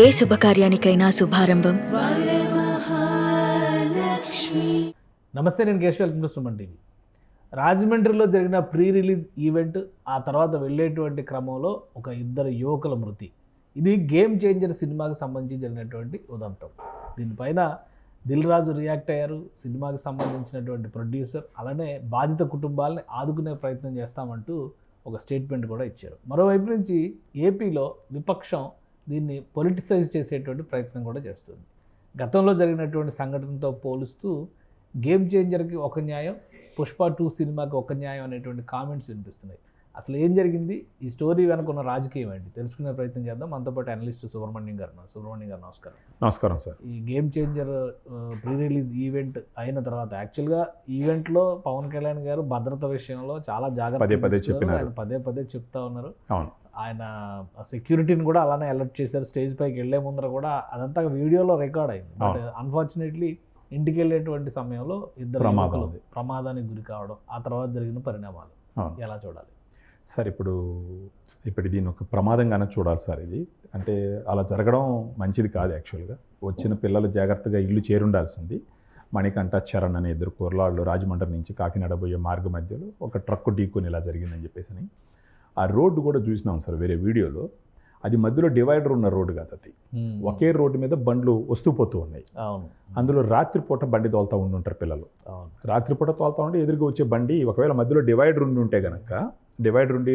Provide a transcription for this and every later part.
ఏ శుభకార్యానికైనా శుభారంభం. నమస్తే, నేను Keshav. Welcome to Suman TV. రాజమండ్రిలో జరిగిన ప్రీ రిలీజ్ ఈవెంట్, ఆ తర్వాత వెళ్ళేటువంటి క్రమంలో ఒక ఇద్దరు యువకుల మృతి. ఇది గేమ్ చేంజర్ సినిమాకి సంబంధించి జరిగినటువంటి ఉదంతం. దీనిపైన దిల్ రాజు రియాక్ట్ అయ్యారు. సినిమాకి సంబంధించినటువంటి ప్రొడ్యూసర్ అలానే బాధిత కుటుంబాలని ఆదుకునే ప్రయత్నం చేస్తామంటూ ఒక స్టేట్మెంట్ కూడా ఇచ్చారు. మరోవైపు నుంచి ఏపీలో విపక్షం దీన్ని పొలిటిసైజ్ చేసేటువంటి ప్రయత్నం కూడా చేస్తుంది. గతంలో జరిగినటువంటి సంఘటనతో పోలుస్తూ గేమ్ చేంజర్కి ఒక న్యాయం, పుష్ప 2 సినిమాకి ఒక న్యాయం అనేటువంటి కామెంట్స్ వినిపిస్తున్నాయి. అసలు ఏం జరిగింది, ఈ స్టోరీ వెనక ఉన్న రాజకీయం ఏంటి తెలుసుకునే ప్రయత్నం చేద్దాం. మనతో పాటు అనలిస్ట్ సుబ్రహ్మణ్యం గారు. నమస్కారం. నమస్కారం సార్. ఈ game changer pre release event అయిన తర్వాత యాక్చువల్గా ఈవెంట్లో పవన్ కళ్యాణ్ గారు భద్రత విషయంలో చాలా జాగ్రత్త పదే చెప్తా ఉన్నారు. ఆయన సెక్యూరిటీని కూడా అలానే అలర్ట్ చేశారు. స్టేజ్ పైకి వెళ్లే ముందర కూడా అదంతా వీడియోలో రికార్డ్ అయింది. బట్ అన్ఫార్చునేట్లీ ఇంటికి వెళ్ళేటువంటి సమయంలో ఇద్దరు ప్రమాదానికి గురి కావడం, ఆ తర్వాత జరిగిన పరిణామాలు ఎలా చూడాలి సార్? ఇప్పుడు దీన్ని ఒక ప్రమాదంగానే చూడాలి సార్. ఇది అంటే అలా జరగడం మంచిది కాదు. యాక్చువల్గా వచ్చిన పిల్లలు జాగ్రత్తగా ఇల్లు చేరుండాల్సింది. మణికంఠ, చరణ్ అనే ఇద్దరు కుర్రాళ్ళు రాజమండ్రి నుంచి కాకినాడ పోయే మార్గ మధ్యలో ఒక ట్రక్కు ఢీకొని ఇలా జరిగిందని చెప్పేసి ఆ రోడ్డు కూడా చూసినాం సార్ వేరే వీడియోలో. అది మధ్యలో డివైడర్ ఉన్న రోడ్డు కాదు, అది ఒకే రోడ్డు మీద బండ్లు వస్తూ పోతూ ఉన్నాయి. అందులో రాత్రిపూట బండి తోలుతూ ఉండుంటారు పిల్లలు. రాత్రిపూట తోలుతూ ఉంటే ఎదురుగా వచ్చే బండి ఒకవేళ మధ్యలో డివైడర్ ఉండి ఉంటే కనుక, డివైడర్ ఉండి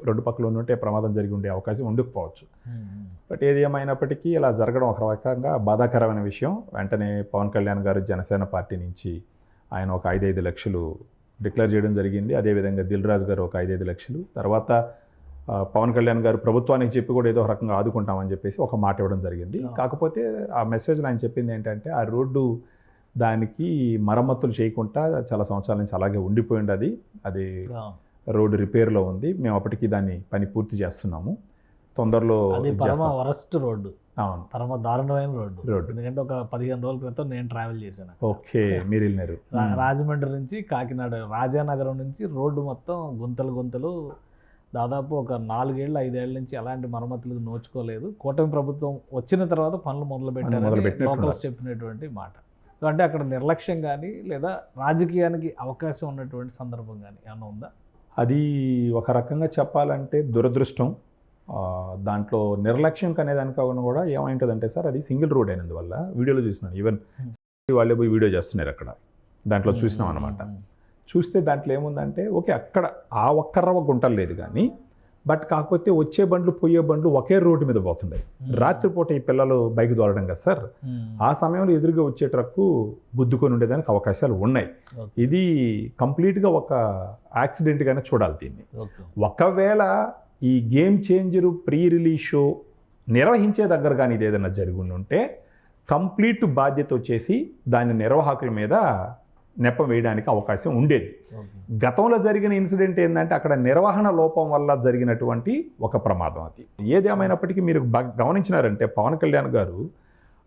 రెండు పక్కల ఉంటే ప్రమాదం జరిగి ఉండే అవకాశం ఉండకపోవచ్చు. బట్ ఏది ఏమైనప్పటికీ ఇలా జరగడం ఒక రకంగా బాధాకరమైన విషయం. వెంటనే పవన్ కళ్యాణ్ గారు జనసేన పార్టీ నుంచి ఆయన ఒక 5 లక్షలు డిక్లేర్ చేయడం జరిగింది. అదేవిధంగా దిల్ రాజు గారు ఒక 5 లక్షలు, తర్వాత పవన్ కళ్యాణ్ గారు ప్రభుత్వానికి చెప్పి కూడా ఏదో రకంగా ఆదుకుంటామని చెప్పేసి ఒక మాట ఇవ్వడం జరిగింది. కాకపోతే ఆ మెసేజ్లో ఆయన చెప్పింది ఏంటంటే, ఆ రోడ్డు దానికి మరమ్మతులు చేయకుండా చాలా సంవత్సరాల నుంచి అలాగే ఉండిపోయింది. అది రోడ్డు రిపేర్లో ఉంది. మేము అప్పటికి దాన్ని పని పూర్తి చేస్తున్నాము. తొందరలో వరస్ట్ రోడ్డు, అవును, పరమ దారుణమైన రోడ్డు. ఎందుకంటే ఒక 15 రోజుల క్రితం నేను ట్రావెల్ చేశాను. ఓకే, మీరు వెళ్ళినారు. రాజమండ్రి నుంచి కాకినాడ రాజానగరం నుంచి రోడ్డు మొత్తం గుంతలు. దాదాపు ఒక 4-5 ఏళ్ల నుంచి అలాంటి మరమ్మతులకు నోచుకోలేదు. కూటమి ప్రభుత్వం వచ్చిన తర్వాత పనులు మొదలుపెట్టారు లోకల్స్ చెప్పినటువంటి మాట. అంటే అక్కడ నిర్లక్ష్యం కానీ లేదా రాజకీయానికి అవకాశం ఉన్నటువంటి సందర్భం కానీ ఏమన్నా ఉందా? అది ఒక రకంగా చెప్పాలంటే దురదృష్టం. దాంట్లో నిర్లక్ష్యం అనే దానికన్నా కూడా ఏమైంటుందంటే సార్, అది సింగిల్ రోడ్ అయినందువల్ల వీడియోలో చూసినాను. ఈవెన్ వాళ్ళే పోయి వీడియో చేస్తున్నారు అక్కడ, దాంట్లో చూసినాం అనమాట. చూస్తే దాంట్లో ఏముందంటే, ఓకే అక్కడ ఆ ఒక్కరవ గుంటలు లేదు కానీ, బట్ కాకపోతే వచ్చే బండ్లు పోయే బండ్లు ఒకే రోడ్డు మీద పోతుంటాయి. రాత్రిపూట ఈ పిల్లలు బైక్ దోలడం కదా సార్, ఆ సమయంలో ఎదురుగా వచ్చే ట్రక్కు గుద్దుకొని ఉండేదానికి అవకాశాలు ఉన్నాయి. ఇది కంప్లీట్గా ఒక యాక్సిడెంట్గానే చూడాలి దీన్ని. ఒకవేళ ఈ game changer pre release show నిర్వహించే దగ్గర కానీ ఇది ఏదైనా జరిగి ఉంటే కంప్లీట్ బాధ్యత వచ్చేసి దాని నిర్వాహకుల మీద నెపం వేయడానికి అవకాశం ఉండేది. గతంలో జరిగిన ఇన్సిడెంట్ ఏంటంటే, అక్కడ నిర్వహణ లోపం వల్ల జరిగినటువంటి ఒక ప్రమాదం అది. ఏదేమైనప్పటికీ మీరు గమనించినారంటే, పవన్ కళ్యాణ్ గారు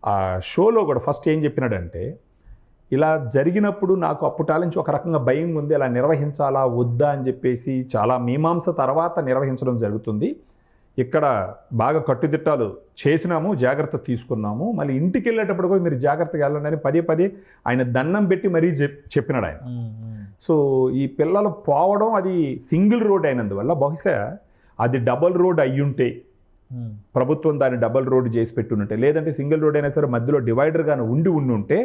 ఆ షోలో కూడా ఫస్ట్ ఏం చెప్పినాడంటే, ఇలా జరిగినప్పుడు నాకు అప్పటి నుంచి ఒక రకంగా భయం ఉంది, అలా నిర్వహించాలా వద్దా అని చెప్పేసి చాలా మీమాంస తర్వాత నిర్వహించడం జరుగుతుంది. ఇక్కడ బాగా కట్టుదిట్టాలు చేసినాము, జాగ్రత్త తీసుకున్నాము, మళ్ళీ ఇంటికి వెళ్ళేటప్పుడు కూడా మీరు జాగ్రత్తగా వెళ్ళండి అని పదే ఆయన దండం పెట్టి మరీ చెప్పినాడు ఆయన. సో ఈ పిల్లలు పోవడం అది సింగిల్ రోడ్ అయినందువల్ల బహుశా అది డబల్ రోడ్ అయ్యుంటే, ప్రభుత్వం దాన్ని డబల్ రోడ్ చేసి పెట్టుంటే, లేదంటే సింగిల్ రోడ్ అయినా సరే మధ్యలో డివైడర్ గాను ఉంటే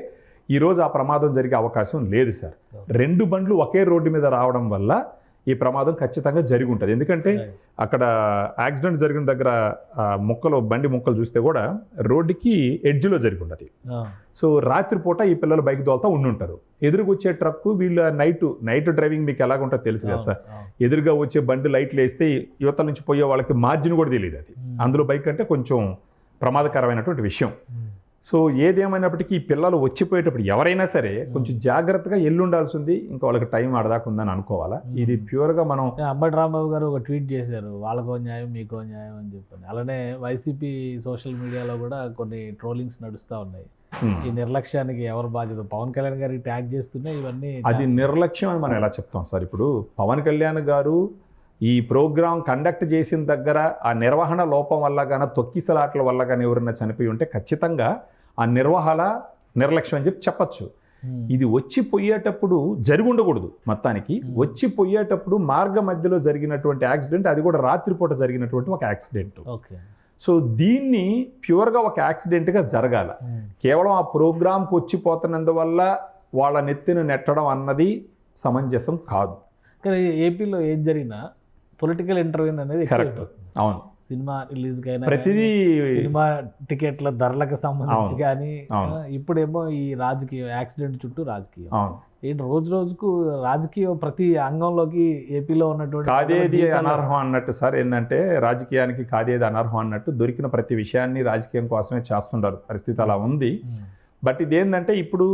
ఈరోజు ఆ ప్రమాదం జరిగే అవకాశం లేదు సార్. 2 బండ్లు ఒకే రోడ్డు మీద రావడం వల్ల ఈ ప్రమాదం ఖచ్చితంగా జరిగి ఉంటుంది. ఎందుకంటే అక్కడ యాక్సిడెంట్ జరిగిన దగ్గర బండి ముక్కలు చూస్తే కూడా రోడ్డుకి ఎడ్జ్లో జరిగి ఉంటుంది. సో రాత్రిపూట ఈ పిల్లలు బైక్ దోలుతా ఉండుంటారు. ఎదురుగా వచ్చే ట్రక్కు, వీళ్ళ నైట్ డ్రైవింగ్ మీకు ఎలాగుంటుందో తెలుసు కదా సార్. ఎదురుగా వచ్చే బండి లైట్లు వేస్తే యువతల నుంచి పోయే వాళ్ళకి మార్జిన్ కూడా తెలియదు. అది అందులో బైక్ అంటే కొంచెం ప్రమాదకరమైనటువంటి విషయం. సో ఏదేమైనప్పటికీ ఈ పిల్లలు వచ్చిపోయేటప్పుడు ఎవరైనా సరే కొంచెం జాగ్రత్తగా ఎల్లుండాల్సింది. ఇంకా వాళ్ళకి టైం ఆడదాకా ఉందని అనుకోవాలా. ఇది ప్యూర్గా మనం అంబటి రాంబాబు గారు ఒక ట్వీట్ చేశారు, వాళ్ళకో న్యాయం మీకో న్యాయం అని చెప్పని. అలానే వైసీపీ సోషల్ మీడియాలో కూడా కొన్ని ట్రోలింగ్స్ నడుస్తూ ఉన్నాయి. ఈ నిర్లక్ష్యానికి ఎవరు బాధ్యత? పవన్ కళ్యాణ్ గారికి ట్యాగ్ చేస్తూనే ఇవన్నీ. అది నిర్లక్ష్యం అని మనం ఎలా చెప్తాం సార్? ఇప్పుడు పవన్ కళ్యాణ్ గారు ఈ ప్రోగ్రాం కండక్ట్ చేసిన దగ్గర ఆ నిర్వహణ లోపం వల్ల కానీ తొక్కిసలాట్ల వల్ల కానీ ఎవరైనా చనిపోయి ఉంటే ఖచ్చితంగా ఆ నిర్వహణ నిర్లక్ష్యం అని చెప్పచ్చు. ఇది వచ్చి పోయేటప్పుడు జరిగి ఉండకూడదు. మొత్తానికి వచ్చి పోయేటప్పుడు మార్గ మధ్యలో జరిగినటువంటి యాక్సిడెంట్, అది కూడా రాత్రిపూట జరిగినటువంటి ఒక యాక్సిడెంట్. సో దీన్ని ప్యూర్గా ఒక యాక్సిడెంట్గా జరగాల. కేవలం ఆ ప్రోగ్రాంకి వచ్చిపోతున్నందువల్ల వాళ్ళ నెత్తిన నెట్టడం అన్నది సమంజసం కాదు. కానీ ఏపీలో ఏం జరిగినా పొలిటికల్ ఇంటర్వ్యూ అనేది కరెక్ట్. అవును, సినిమా రిలీజ్ అయినా ప్రతిదీ సినిమా టికెట్ల ధరలకు సంబంధించి కానీ ఇప్పుడేమో ఈ రాజకీయం యాక్సిడెంట్ చుట్టూ రాజకీయం. ఏంటి రోజు రోజుకు రాజకీయం ప్రతి అంగంలోకి ఏపీలో ఉన్నటువంటి కాదేది అనర్హం అన్నట్టు సార్. ఏంటంటే రాజకీయానికి కాదేది అనర్హం అన్నట్టు దొరికిన ప్రతి విషయాన్ని రాజకీయం కోసమే చేస్తుంటారు. పరిస్థితి అలా ఉంది. బట్ ఇదేంటంటే ఇప్పుడు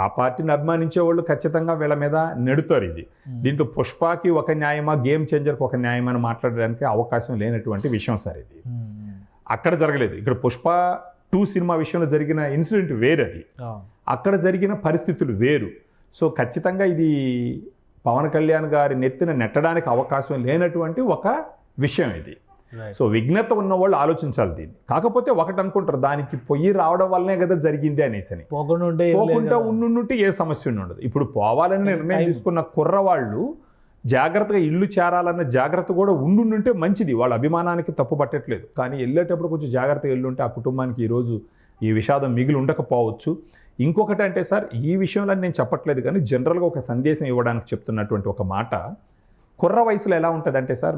ఆ పార్టీని అభిమానించే వాళ్ళు ఖచ్చితంగా వీళ్ళ మీద నెడుతారు. ఇది దీంట్లో పుష్పకి ఒక న్యాయమా, గేమ్ చేంజర్కి ఒక న్యాయమా అని మాట్లాడడానికి అవకాశం లేనటువంటి విషయం సార్. ఇది అక్కడ జరగలేదు. ఇక్కడ పుష్ప 2 సినిమా విషయంలో జరిగిన ఇన్సిడెంట్ వేరది, అక్కడ జరిగిన పరిస్థితులు వేరు. సో ఖచ్చితంగా ఇది పవన్ కళ్యాణ్ గారి నెత్తిన నెట్టడానికి అవకాశం లేనటువంటి ఒక విషయం ఇది. సో విఘ్నత ఉన్న వాళ్ళు ఆలోచించాలి దీన్ని. కాకపోతే ఒకటి అనుకుంటారు, దానికి పొయ్యి రావడం వల్లనే కదా జరిగింది అనేసి. పోకుండా ఉండుంటే ఏ సమస్య ఉండదు. ఇప్పుడు పోవాలని నిర్ణయం తీసుకున్న కుర్రవాళ్ళు జాగ్రత్తగా ఇల్లు చేరాలన్న జాగ్రత్త కూడా ఉండుంటే మంచిది. వాళ్ళ అభిమానానికి తప్పు పట్టట్లేదు. కానీ వెళ్ళేటప్పుడు కొంచెం జాగ్రత్తగా వెళ్ళుంటే ఆ కుటుంబానికి ఈరోజు ఈ విషాదం మిగిలి ఉండకపోవచ్చు. ఇంకొకటి అంటే సార్, ఈ విషయంలో నేను చెప్పట్లేదు కానీ జనరల్గా ఒక సందేశం ఇవ్వడానికి చెప్తున్నటువంటి ఒక మాట, కుర్ర వయసులో ఎలా ఉంటుందంటే సార్,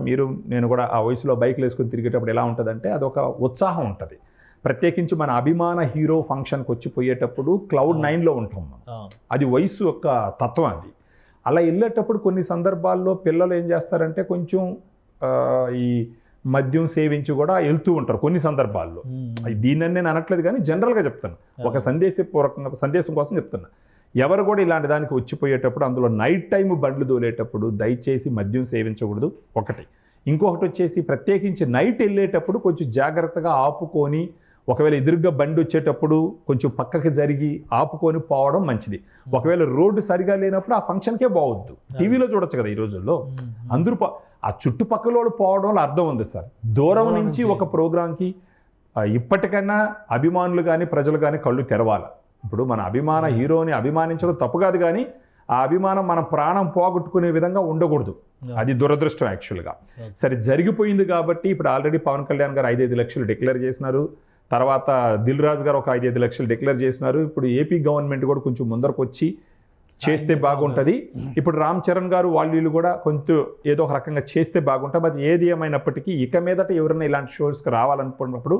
నేను కూడా ఆ వయసులో బైక్లు వేసుకొని తిరిగేటప్పుడు ఎలా ఉంటుందంటే అదొక ఉత్సాహం ఉంటుంది. ప్రత్యేకించి మన అభిమాన హీరో ఫంక్షన్కి వచ్చిపోయేటప్పుడు క్లౌడ్ 9లో ఉంటాం మనం. అది వయసు యొక్క తత్వం అది. అలా వెళ్ళేటప్పుడు కొన్ని సందర్భాల్లో పిల్లలు ఏం చేస్తారంటే కొంచెం ఈ మద్యం సేవించి కూడా వెళ్తూ ఉంటారు కొన్ని సందర్భాల్లో. దీన్ని నేను అనట్లేదు కానీ జనరల్గా చెప్తాను, ఒక సందేశం కోసం చెప్తున్నా. ఎవరు కూడా ఇలాంటి దానికి వచ్చిపోయేటప్పుడు, అందులో నైట్ టైం బండ్లు దోలేటప్పుడు దయచేసి మద్యం సేవించకూడదు ఒకటి. ఇంకొకటి వచ్చేసి ప్రత్యేకించి నైట్ వెళ్ళేటప్పుడు కొంచెం జాగ్రత్తగా ఆపుకొని, ఒకవేళ ఎదురుగా బండి వచ్చేటప్పుడు కొంచెం పక్కకి జరిగి ఆపుకొని పోవడం మంచిది. ఒకవేళ రోడ్డు సరిగా లేనప్పుడు ఆ ఫంక్షన్కే పోవద్దు. టీవీలో చూడొచ్చు కదా ఈ రోజుల్లో. అందరూ ఆ చుట్టుపక్కల పోవడంలో అర్థం ఉంది సార్. దూరం నుంచి ఒక ప్రోగ్రాంకి ఇప్పటికైనా అభిమానులు కానీ ప్రజలు కానీ కళ్ళు తెరవాలి. ఇప్పుడు మన అభిమాన హీరోని అభిమానించడం తప్పు కాదు, కానీ ఆ అభిమానం మన ప్రాణం పోగొట్టుకునే విధంగా ఉండకూడదు. అది దురదృష్టం యాక్చువల్గా. సరే, జరిగిపోయింది కాబట్టి ఇప్పుడు ఆల్రెడీ పవన్ కళ్యాణ్ గారు 5-5 లక్షలు డిక్లేర్ చేసినారు. తర్వాత దిల్ రాజు గారు ఒక 5-5 లక్షలు డిక్లేర్ చేసినారు. ఇప్పుడు ఏపీ గవర్నమెంట్ కూడా కొంచెం ముందరకు వచ్చి చేస్తే బాగుంటుంది. ఇప్పుడు రామ్ చరణ్ గారు వాళ్ళు కూడా కొంచెం ఏదో ఒక రకంగా చేస్తే బాగుంటుంది. అది ఏది ఏమైనప్పటికీ ఇక మీదట ఎవరైనా ఇలాంటి షోస్కి రావాలనుకున్నప్పుడు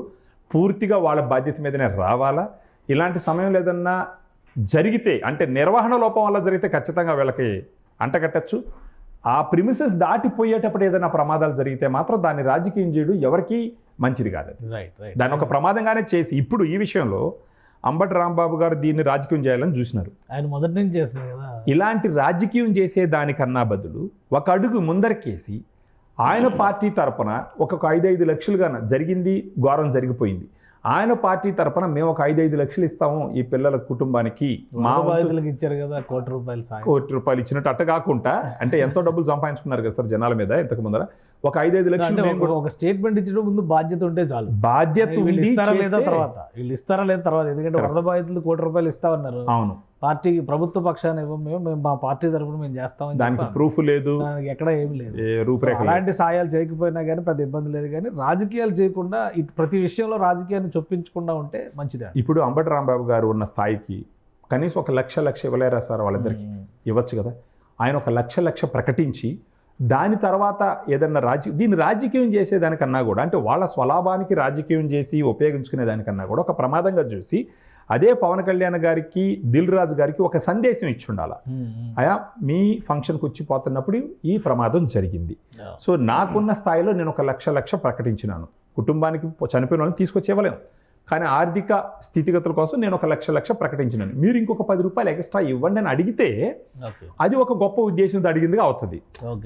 పూర్తిగా వాళ్ళ బాధ్యత మీదనే రావాలా. ఇలాంటి సమయంలో ఏదన్నా జరిగితే, అంటే నిర్వహణ లోపం వల్ల జరిగితే ఖచ్చితంగా వీళ్ళకి అంటగట్టచ్చు. ఆ ప్రిమిసెస్ దాటిపోయేటప్పుడు ఏదైనా ప్రమాదాలు జరిగితే మాత్రం దాన్ని రాజకీయం చేయడం ఎవరికి మంచిది కాదు. దాన్ని ఒక ప్రమాదంగానే చేసి, ఇప్పుడు ఈ విషయంలో అంబటి రాంబాబు గారు దీన్ని రాజకీయం చేయాలని చూసినారు. ఆయన మొదటి నుంచి చేస్తారు కదా. ఇలాంటి రాజకీయం చేసే దానికన్నా బదులు ఒక అడుగు ముందరకేసి ఆయన పార్టీ తరపున ఒక 5-5 లక్షలుగా జరిగింది, ఘోరం జరిగిపోయింది. ఆయన పార్టీ తరపున మేము ఒక 5-5 లక్షలు ఇస్తాము ఈ పిల్లల కుటుంబానికి. మా బాధితులకు ఇచ్చారు కదా, కోటి రూపాయలు ఇచ్చినట్టు. అట్ట కాకుండా అంటే ఎంతో డబ్బులు సంపాదించుకున్నారు కదా సార్ జనాల మీద ఇంతకు ముందర. ఒక 5-5 లక్షలు ఒక స్టేట్మెంట్ ఇచ్చడం ముందు బాధ్యత ఉంటే చాలు. బాధ్యత ఇస్తారా లేదా తర్వాత, ఎందుకంటే వరద బాధితులు ₹1 ఇస్తామన్నారు. అవును, పార్టీకి ప్రభుత్వ పక్షాన్ని మేము మా పార్టీ తరఫున మేము చేస్తామని. దానికి ప్రూఫ్ లేదు, ఎక్కడ ఏమి లేదు, రూపురేఖ. అలాంటి సాయాలు చేయకపోయినా కానీ పెద్ద ఇబ్బంది లేదు. కానీ రాజకీయాలు చేయకుండా ప్రతి విషయంలో రాజకీయాన్ని చొప్పించకుండా ఉంటే మంచిదే. ఇప్పుడు అంబటి రాంబాబు గారు ఉన్న స్థాయికి కనీసం 1 లక్ష ఇవ్వలేరా సార్? వాళ్ళిద్దరికి ఇవ్వచ్చు కదా. ఆయన 1 లక్ష ప్రకటించి దాని తర్వాత ఏదన్నా దీన్ని రాజకీయం చేసేదానికన్నా కూడా, అంటే వాళ్ళ స్వలాభానికి రాజకీయం చేసి ఉపయోగించుకునే దానికన్నా కూడా ఒక ప్రమాదంగా చూసి అదే పవన్ కళ్యాణ్ గారికి, దిల్ రాజు గారికి ఒక సందేశం ఇచ్చి ఉండాలి. అయా మీ ఫంక్షన్కి వచ్చిపోతున్నప్పుడు ఈ ప్రమాదం జరిగింది. సో నాకున్న స్థాయిలో నేను 1 లక్ష ప్రకటించినాను. కుటుంబానికి చనిపోయిన వాళ్ళని తీసుకొచ్చి ఇవ్వలేము, కానీ ఆర్థిక స్థితిగతుల కోసం నేను 1 లక్ష ప్రకటించినాను. మీరు ఇంకొక ₹10 ఎక్స్ట్రా ఇవ్వండి అని అడిగితే అది ఒక గొప్ప ఉద్దేశంతో అడిగిందిగా అవుతుంది.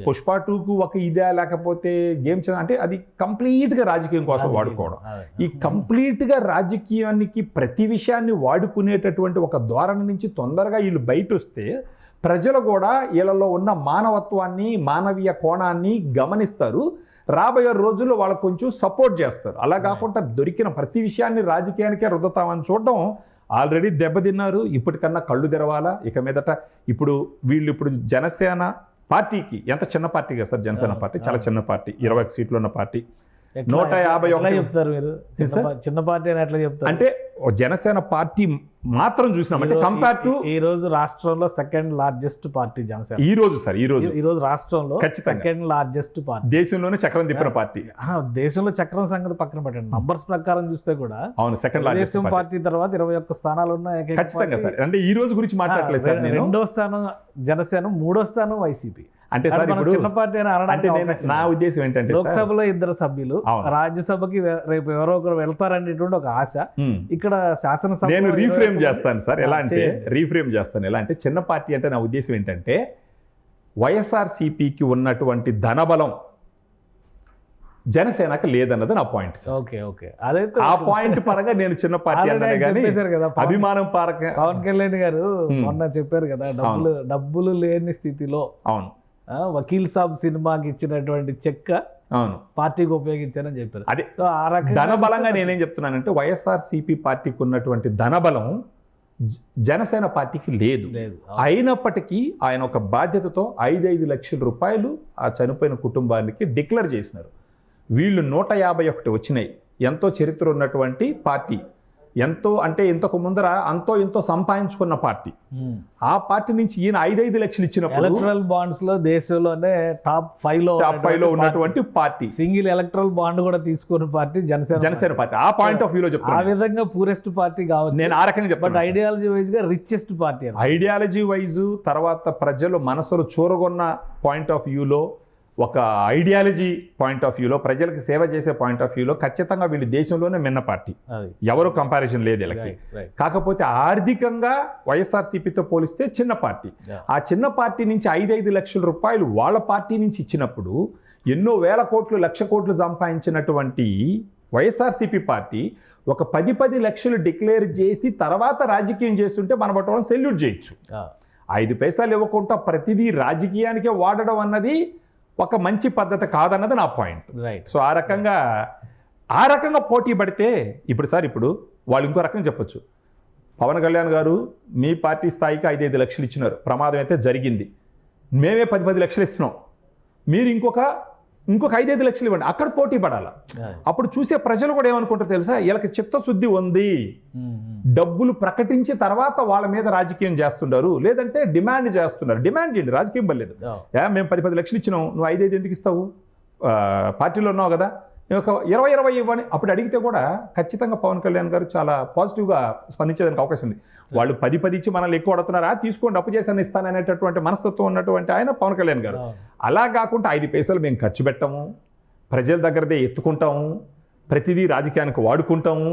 పుష్ప 2కు ఒక ఇదే లేకపోతే గేమ్ అంటే అది కంప్లీట్గా రాజకీయం కోసం వాడుకోవడం. ఈ కంప్లీట్గా రాజకీయానికి ప్రతి విషయాన్ని వాడుకునేటటువంటి ఒక ధోరణి నుంచి తొందరగా వీళ్ళు బయట వస్తే ప్రజలు కూడా వీళ్ళలో ఉన్న మానవత్వాన్ని, మానవీయ కోణాన్ని గమనిస్తారు. రాబోయే రోజుల్లో వాళ్ళకు కొంచెం సపోర్ట్ చేస్తారు. అలా కాకుండా దొరికిన ప్రతి విషయాన్ని రాజకీయానికే రుద్దుతామని చూడడం ఆల్రెడీ దెబ్బతిన్నారు. ఇప్పటికన్నా కళ్ళు తెరవాలా. ఇక మీదట ఇప్పుడు జనసేన పార్టీకి ఎంత చిన్న పార్టీ కదా సార్, జనసేన పార్టీ చాలా చిన్న పార్టీ, 21 సీట్లు ఉన్న పార్టీ. 151 చెప్తారు మీరు చిన్న పార్టీ అని ఎట్లా చెప్తారు? అంటే జనసేన పార్టీ మాత్రం చూసినామంటే కంపేర్ టు ఈ రోజు రాష్ట్రంలో సెకండ్ లార్జెస్ట్ పార్టీ జనసేన. ఈ రోజు రాష్ట్రంలో సెకండ్ లార్జెస్ట్ పార్టీ, దేశంలోనే చక్రం తిప్పిన పార్టీ. దేశంలో చక్రం సంగతి పక్కన పెట్టండి, నంబర్స్ ప్రకారం చూస్తే కూడా అవును సెకండ్ లార్జెస్ట్ పార్టీ తర్వాత 21 స్థానాలు ఉన్న ఖచ్చితంగా సార్. అంటే ఈ రోజు గురించి మాట్లాడలేదు సార్. రెండో స్థానం జనసేన, మూడో స్థానం వైసీపీ. అంటే సార్ ఇప్పుడు చిన్న పార్టీ అంటే నా ఉద్దేశం ఏంటంటే లోక్సభలో 2 సభ్యులు, రాజ్యసభకి రేపు ఎవరో ఒకరు వెళ్తారనేటువంటి ఒక ఆశ. ఇక్కడ శాసనసభ నేను రీఫ్రేమ్ చేస్తాను సార్. ఎలా అంటే చిన్న పార్టీ అంటే నా ఉద్దేశం ఏంటంటే వైఎస్ఆర్సీపీకి ఉన్నటువంటి ధనబలం జనసేనకు లేదన్నది నా పాయింట్. అదైతే ఆ పాయింట్ పరంగా నేను చిన్న పార్టీ అన్నాను కానీ అభిమానం పరంగా పవన్ కళ్యాణ్ గారు మొన్న చెప్పారు కదా, డబ్బులు లేని స్థితిలో అవును వకీల్ సాబ్ సినిమాకి ఇచ్చినటువంటి చెక్క అవును పార్టీకి ఉపయోగించారని చెప్పారు. అదే ధనబలంగా నేనేం చెప్తున్నానంటే వైఎస్ఆర్సీపీ పార్టీకి ఉన్నటువంటి ధనబలం జనసేన పార్టీకి లేదు. అయినప్పటికీ ఆయన ఒక బాధ్యతతో 5 లక్షల రూపాయలు ఆ చనిపోయిన కుటుంబానికి డిక్లేర్ చేసినారు. వీళ్ళు 151 వచ్చినాయి. ఎంతో చరిత్ర ఉన్నటువంటి పార్టీ, ఎంతో అంటే ఇంతకు ముందర ఎంతో సంపాదించుకున్న పార్టీ. ఆ పార్టీ నుంచి ఈయన 5 లక్షలు ఇచ్చినప్పుడు ఎలక్ట్రల్ బాండ్స్ లో దేశంలోనే టాప్ 5 లో ఉన్నటువంటి పార్టీ, సింగిల్ ఎలక్ట్రల్ బాండ్ కూడా తీసుకున్న పార్టీ జనసేన పార్టీ. ఆ పాయింట్ ఆఫ్ వ్యూలో చెప్తాను. ఆ విధంగా పూరెస్ట్ పార్టీ కావచ్చు, నేను ఆ రకంగా చెప్పాను. ఐడియాలజీ వైజ్ గా రిచెస్ట్ పార్టీ, ఐడియాలజీ వైజ్ తర్వాత ప్రజలు మనసులు చూరగొన్న పాయింట్ ఆఫ్ వ్యూలో, ఒక ఐడియాలజీ పాయింట్ ఆఫ్ వ్యూలో, ప్రజలకు సేవ చేసే పాయింట్ ఆఫ్ వ్యూలో ఖచ్చితంగా వీళ్ళు దేశంలోనే మిన్న పార్టీ, ఎవరు కంపారిజన్ లేదు వీళ్ళకి. కాకపోతే ఆర్థికంగా వైఎస్ఆర్సీపీతో పోలిస్తే చిన్న పార్టీ. ఆ చిన్న పార్టీ నుంచి 5 లక్షల రూపాయలు వాళ్ళ పార్టీ నుంచి ఇచ్చినప్పుడు ఎన్నో వేల కోట్లు, లక్ష కోట్లు సంపాదించినటువంటి వైఎస్ఆర్సీపీ పార్టీ ఒక 10 లక్షలు డిక్లేర్ చేసి తర్వాత రాజకీయం చేస్తుంటే మన బట్టవాళ్ళని సెల్యూట్ చేయొచ్చు. 5 పైసలు ఇవ్వకుండా ప్రతిదీ రాజకీయానికే వాడడం అన్నది ఒక మంచి పద్ధతి కాదన్నది నా పాయింట్. సో ఆ రకంగా పోటీ పడితే ఇప్పుడు వాళ్ళు ఇంకో రకంగా చెప్పొచ్చు. పవన్ కళ్యాణ్ గారు మీ పార్టీ స్థాయికి 5 లక్షలు ఇచ్చినారు, ప్రమాదం అయితే జరిగింది, మేమే 10 లక్షలు ఇస్తున్నాం, మీరు ఇంకొక 5 లక్షలు ఇవ్వండి, అక్కడ పోటీ పడాల. అప్పుడు చూసే ప్రజలు కూడా ఏమనుకుంటారు తెలుసా, వీళ్ళకి చిత్తశుద్ధి ఉంది, డబ్బులు ప్రకటించి తర్వాత వాళ్ళ మీద రాజకీయం చేస్తున్నారు, లేదంటే డిమాండ్ చేస్తున్నారు. డిమాండ్ చేయండి, రాజకీయం పర్లేదు. మేము 10 లక్షలు ఇచ్చినాం, నువ్వు 5 ఎందుకు ఇస్తావు, పార్టీలో ఉన్నావు కదా, ఒక 20 ఇవ్వని అప్పుడు అడిగితే కూడా ఖచ్చితంగా పవన్ కళ్యాణ్ గారు చాలా పాజిటివ్గా స్పందించేదానికి అవకాశం ఉంది. వాళ్ళు 10 ఇచ్చి మనల్ని ఎక్కువ అడుగుతున్నారా, తీసుకోండి అప్పు చేశాను ఇస్తాననేటటువంటి మనస్తత్వం ఉన్నటువంటి ఆయన పవన్ కళ్యాణ్ గారు. అలా కాకుండా 5 పైసలు మేము ఖర్చు పెట్టాము, ప్రజల దగ్గరదే ఎత్తుకుంటాము, ప్రతిదీ రాజకీయానికి వాడుకుంటాము,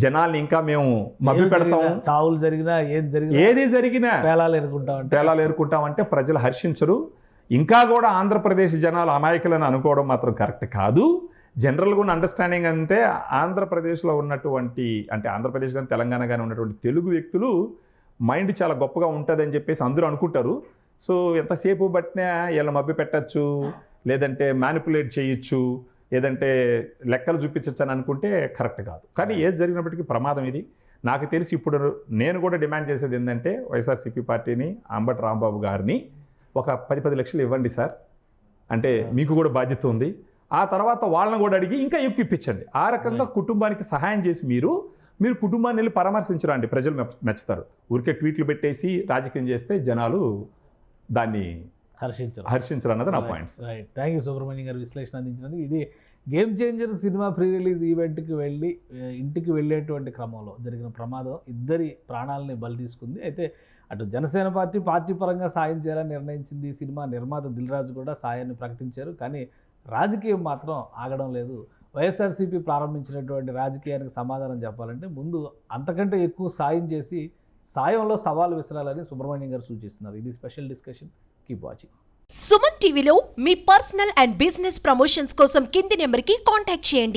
జనాల్ని ఇంకా మేము మభ్య పెడతాము, చావులు జరిగినా ఏది జరిగినా పేలాలు ఏరుకుంటామంటే ప్రజలు హర్షించరు. ఇంకా కూడా ఆంధ్రప్రదేశ్ జనాలు అమాయకులను అనుకోవడం మాత్రం కరెక్ట్ కాదు. జనరల్గా ఉన్న అండర్స్టాండింగ్ అంటే ఆంధ్రప్రదేశ్లో ఉన్నటువంటి, అంటే ఆంధ్రప్రదేశ్ కానీ తెలంగాణ కానీ ఉన్నటువంటి తెలుగు వ్యక్తులు మైండ్ చాలా గొప్పగా ఉంటుందని చెప్పేసి అందరూ అనుకుంటారు. సో ఎంతసేపు బట్టినా వీళ్ళని మభ్య పెట్టచ్చు, లేదంటే మ్యానిపులేట్ చేయొచ్చు, లేదంటే లెక్కలు చూపించచ్చు అని అనుకుంటే కరెక్ట్ కాదు. కానీ ఏది జరిగినప్పటికీ ప్రమాదం ఇది. నాకు తెలిసి ఇప్పుడు నేను కూడా డిమాండ్ చేసేది ఏంటంటే వైఎస్ఆర్సీపీ పార్టీని, అంబటి రాంబాబు గారిని ఒక 10 లక్షలు ఇవ్వండి సార్, అంటే మీకు కూడా బాధ్యత ఉంది. ఆ తర్వాత వాళ్ళని కూడా అడిగి ఇంకా ఎక్కువ ఇప్పించండి. ఆ రకంగా కుటుంబానికి సహాయం చేసి మీరు కుటుంబాన్ని వెళ్ళి పరామర్శించరండి, ప్రజలు మెచ్చుతారు. ఊరికే ట్వీట్లు పెట్టేసి రాజకీయం చేస్తే జనాలు దాన్ని హర్షించరు అన్నది నా పాయింట్స్. థ్యాంక్ యూ సుబ్రహ్మణ్యం గారు విశ్లేషణ అందించినందుకు. ఇది game changer cinema pre release ఈవెంట్కి వెళ్ళి ఇంటికి వెళ్ళేటువంటి క్రమంలో జరిగిన ప్రమాదం 2 ప్రాణాలని బలి తీసుకుంది. అయితే అటు జనసేన పార్టీ పరంగా సాయం చేయాలని నిర్ణయించింది. సినిమా నిర్మాత దిల్ రాజు కూడా సాయాన్ని ప్రకటించారు. కానీ రాజకీయం మాత్రం ఆగడం లేదు. వైఎస్ఆర్సీపీ ప్రారంభించినటువంటి రాజకీయానికి సమాధానం చెప్పాలంటే ముందు అంతకంటే ఎక్కువ సాయం చేసి సాయంలో సవాలు విసరాలని సుబ్రహ్మణ్యం గారు సూచిస్తున్నారు. ఇది special discussion. Keep watching. Suman టీవీలో మీ పర్సనల్ అండ్ బిజినెస్ ప్రమోషన్స్ కోసం కింది నెంబర్కి కాంటాక్ట్ చేయండి.